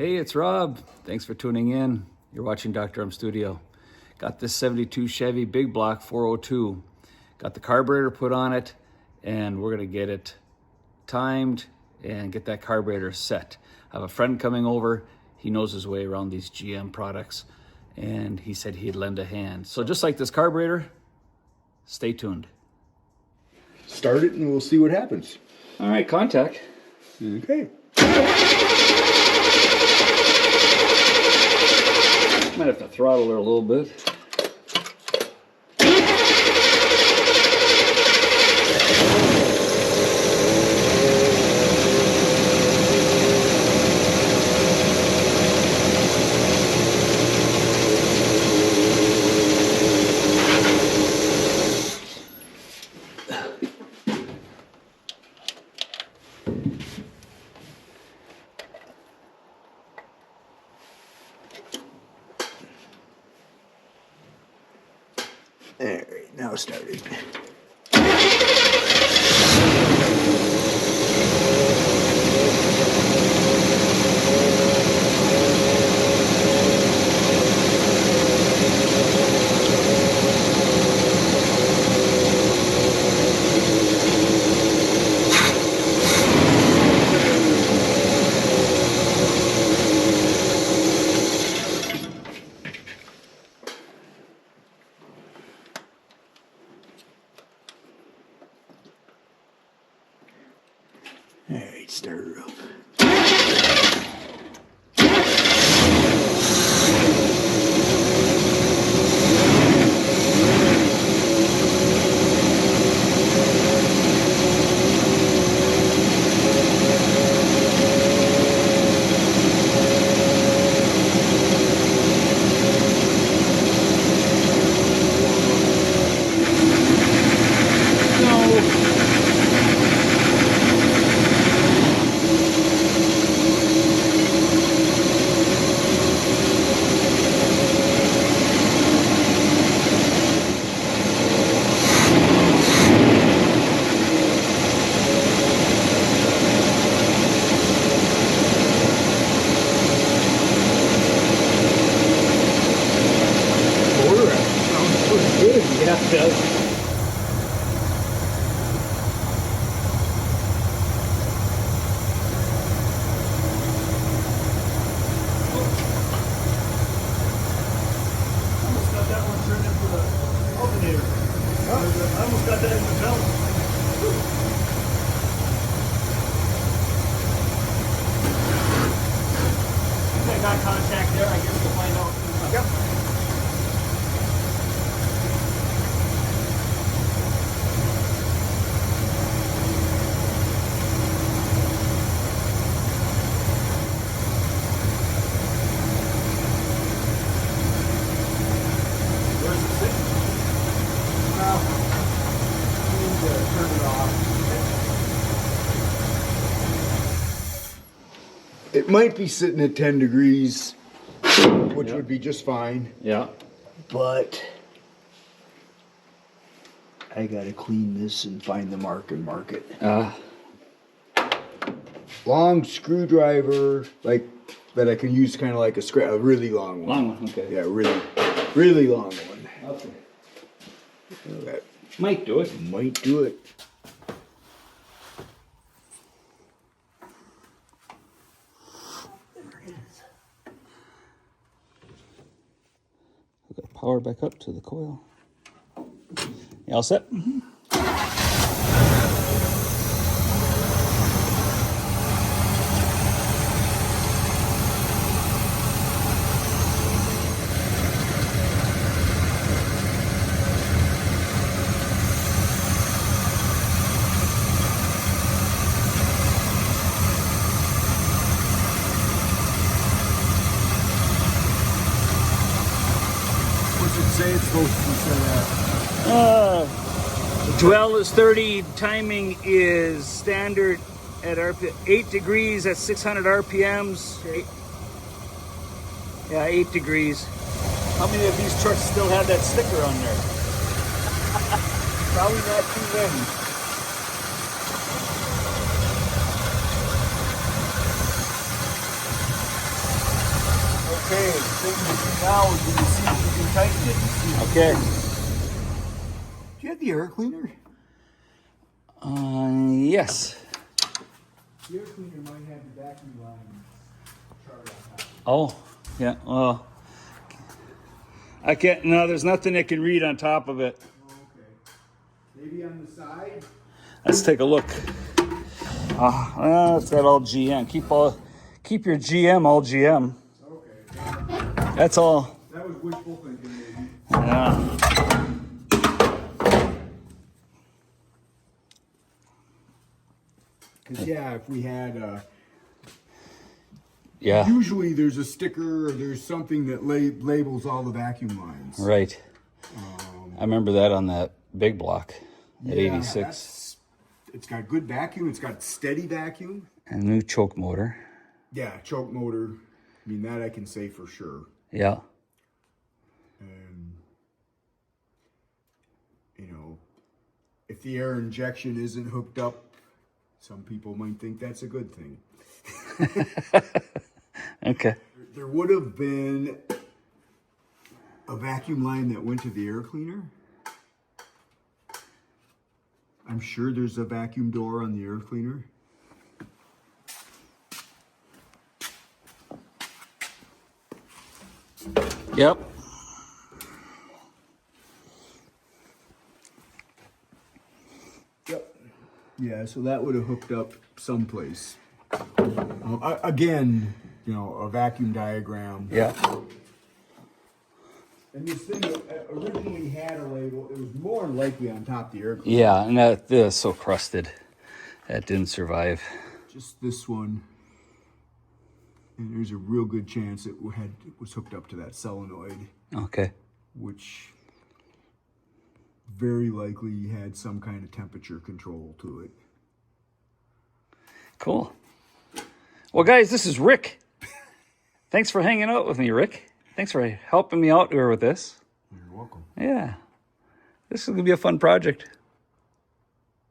Hey, it's Rob. Thanks for tuning in. You're watching Dr.M Studio. Got this 72 Chevy big block 402. Got the carburetor put on it, and we're gonna get it timed and get that carburetor set. I have a friend coming over. He knows his way around these GM products, and he said he'd lend a hand. So just like this carburetor, stay tuned. Start it and we'll see what happens. All right, contact. Okay. Might have to throttle her a little bit. All right, now start it. All right, start her up. Yeah, it does. Almost got that one turned into the alternator. I almost got that in the belt. I got contact there. I guess we'll find out. Yep. Where's it sitting? Well, we need to turn it off. It might be sitting at 10 degrees, which would be just fine, Yeah. but I gotta clean this and find the mark and mark it. Long screwdriver, like that I can use kind of like a really long one. Long one, okay. Yeah, really long one. Okay. That Might do it. might do it. We've got power back up to the coil. You all set? What's it say it's supposed to be set at? Dwell is 30, timing is standard at 8 degrees at 600 RPMs. Yeah, 8 degrees. How many of these trucks still have that sticker on there? Probably not too many. Okay, thing to do now is to see if you can tighten it and see. Okay. Do you have the air cleaner? Yes. The air cleaner might have the vacuum line chart on top. Oh, yeah. Well, I can't. No, there's nothing I can read on top of it. Oh, okay. Maybe on the side? Let's take a look. It's that all GM. Keep your GM all GM. Okay. That's all. That was wishful thinking, maybe. Yeah. Because, yeah, if we had, Yeah. usually there's a sticker or there's something that labels all the vacuum lines. Right. I remember that on that big block at Yeah, 86. It's got good vacuum. It's got steady vacuum. And new choke motor. Yeah, choke motor. I mean, that I can say for sure. Yeah. You know, if the air injection isn't hooked up, some people might think that's a good thing. Okay. There would have been a vacuum line that went to the air cleaner. I'm sure there's a vacuum door on the air cleaner. Yep. Yep. Yeah, so that would have hooked up someplace. Again, you know, a vacuum diagram. Yeah. And this thing originally had a label. It was more than likely on top of the air cleaner. Yeah, and that's so crusted. That didn't survive. Just this one. And there's a real good chance it was hooked up to that solenoid, Okay. which very likely had some kind of temperature control to it. Cool. Well, guys, this is Rick. Thanks for hanging out with me, Rick. Thanks for helping me out here with this. You're welcome. Yeah. This is going to be a fun project.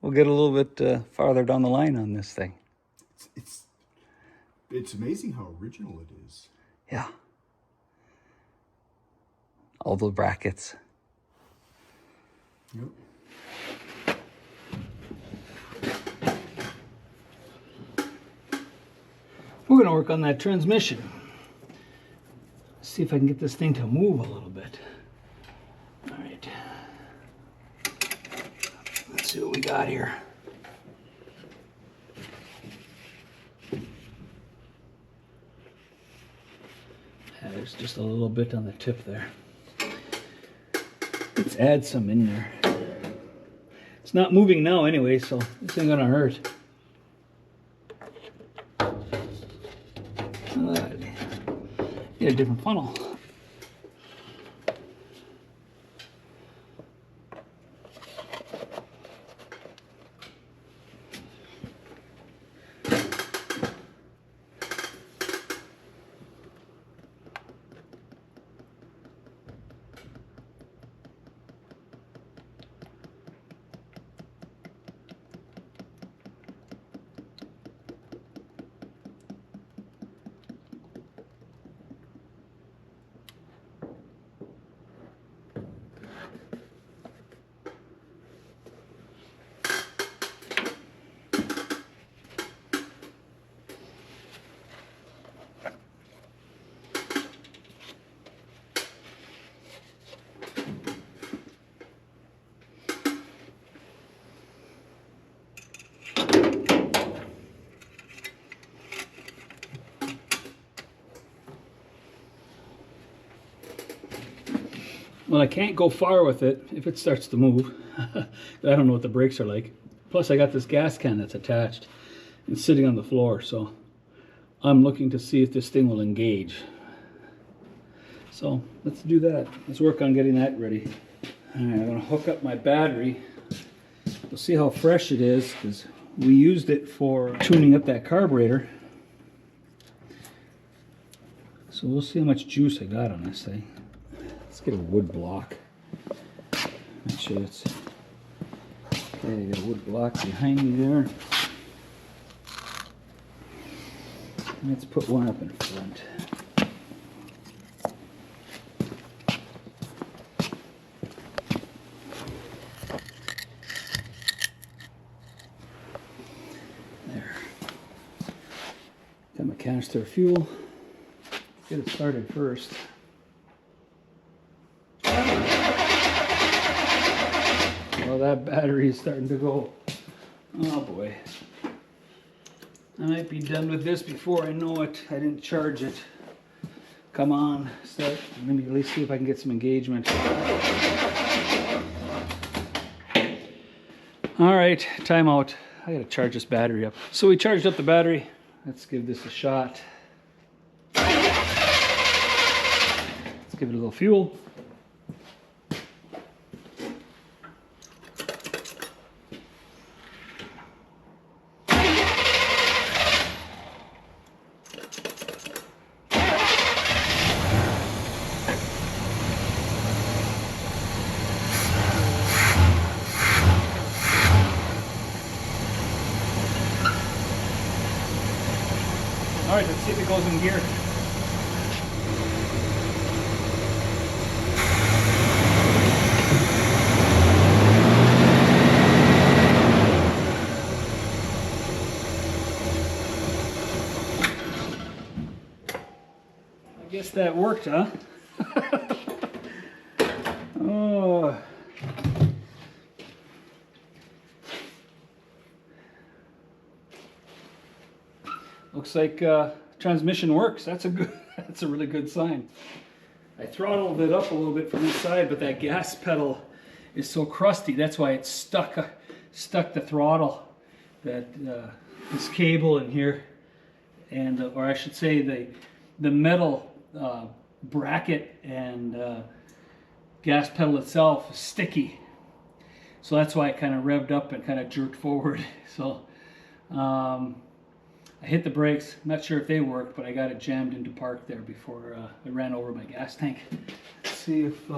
We'll get a little bit farther down the line on this thing. It's amazing how original it is. Yeah. All the brackets. Yep. We're going to work on that transmission. See if I can get this thing to move a little bit. All right. Let's see what we got here. Yeah, there's just a little bit on the tip there. Let's add some in there. It's not moving now anyway, so this ain't gonna hurt. Need a different funnel. Well, I can't go far with it if it starts to move. I don't know what the brakes are like. Plus, I got this gas can that's attached and sitting on the floor, so I'm looking to see if this thing will engage. So let's do that. Let's work on getting that ready. All right, I'm gonna hook up my battery. We'll see how fresh it is because we used it for tuning up that carburetor. So we'll see how much juice I got on this thing. Let's get a wood block. Make sure it's okay. I got a wood block behind me there. Let's put one up in front. canister of fuel. Get it started first. Oh, that battery is starting to go. Oh boy. I might be done with this before I know it. I didn't charge it. Come on, start. Let me at least see if I can get some engagement. All right, timeout. I gotta charge this battery up. So we charged up the battery. Let's give this a shot. Let's give it a little fuel. All right, let's see if it goes in gear. I guess that worked, huh? Oh. Looks like transmission works. That's a good. That's a really good sign. I throttled it up a little bit from this side, but that gas pedal is so crusty. That's why it's stuck the throttle. That this cable in here, and or I should say the metal bracket and gas pedal itself is sticky. So that's why it kind of revved up and kind of jerked forward. So. I hit the brakes. I'm not sure if they worked, but I got it jammed into park there before I ran over my gas tank. Let's see if...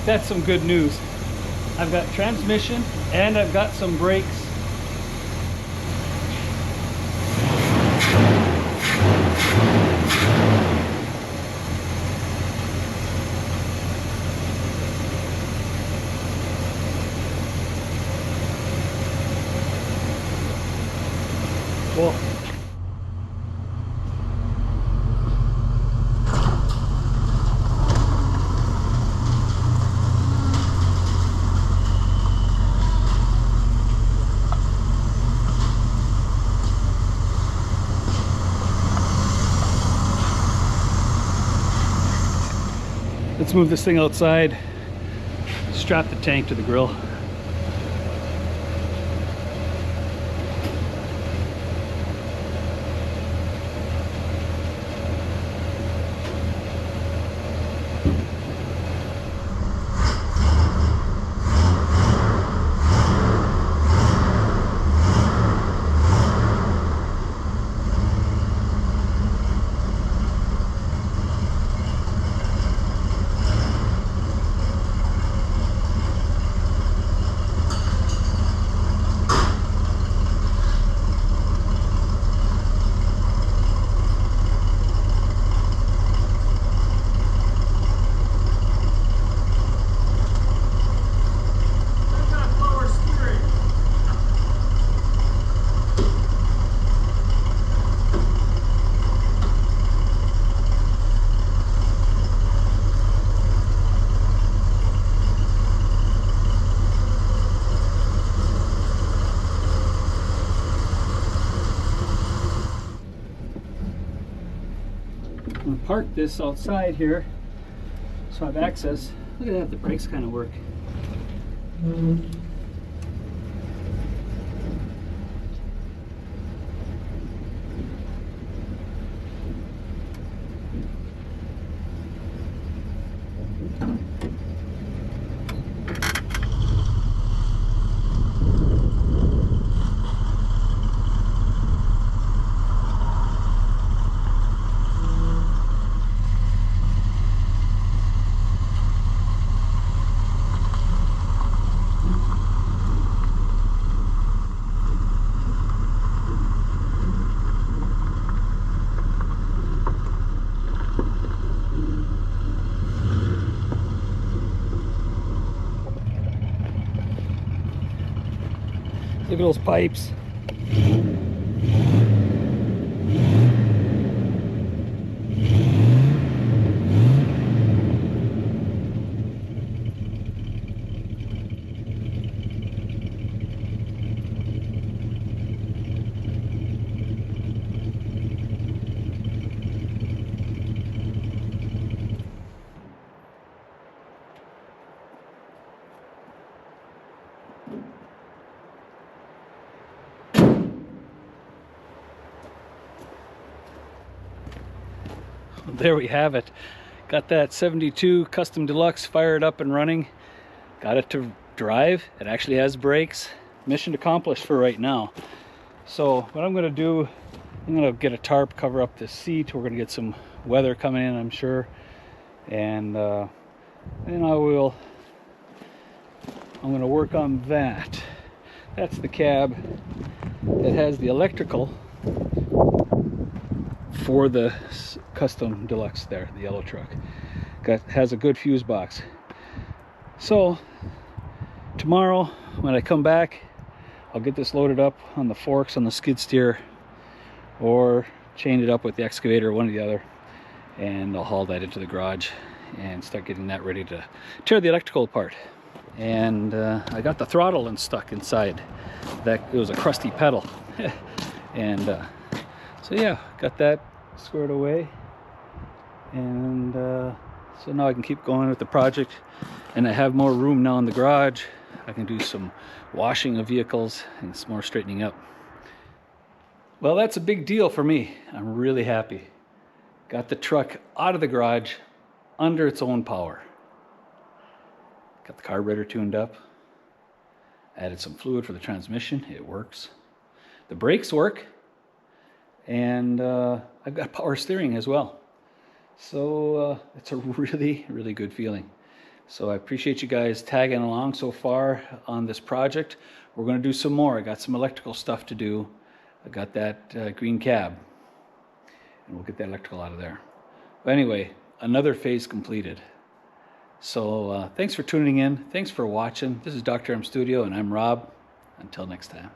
That's some good news. I've got transmission and I've got some brakes. Cool. Let's move this thing outside, strap the tank to the grill. I'm gonna park this outside here so I have access. Look at that, the brakes kind of work. Look at those pipes. There we have it. Got that 72 Custom Deluxe fired up and running. Got it to drive. It actually has brakes. Mission accomplished for right now. So what I'm going to do, I'm going to get a tarp, cover up this seat. We're going to get some weather coming in, I'm sure. And then I'm going to work on that. That's the cab that has the electrical for the Custom Deluxe there, the yellow truck. Has a good fuse box. So tomorrow when I come back, I'll get this loaded up on the forks on the skid steer, or chain it up with the excavator, one or the other, and I'll haul that into the garage and start getting that ready to tear the electrical apart. And I got the throttle stuck inside. That it was a crusty pedal. And so yeah, got that squared away, and so now I can keep going with the project, and I have more room now in the garage. I can do some washing of vehicles and some more straightening up. Well, that's a big deal for me. I'm really happy. Got the truck out of the garage under its own power. Got the carburetor tuned up. Added some fluid for the transmission. It works. The brakes work. And I've got power steering as well. So it's a really, really good feeling. So I appreciate you guys tagging along so far on this project. We're going to do some more. I got some electrical stuff to do. I got that green cab, and we'll get that electrical out of there. But anyway, another phase completed. So thanks for tuning in. Thanks for watching. This is Dr.M Studio, and I'm Rob. Until next time.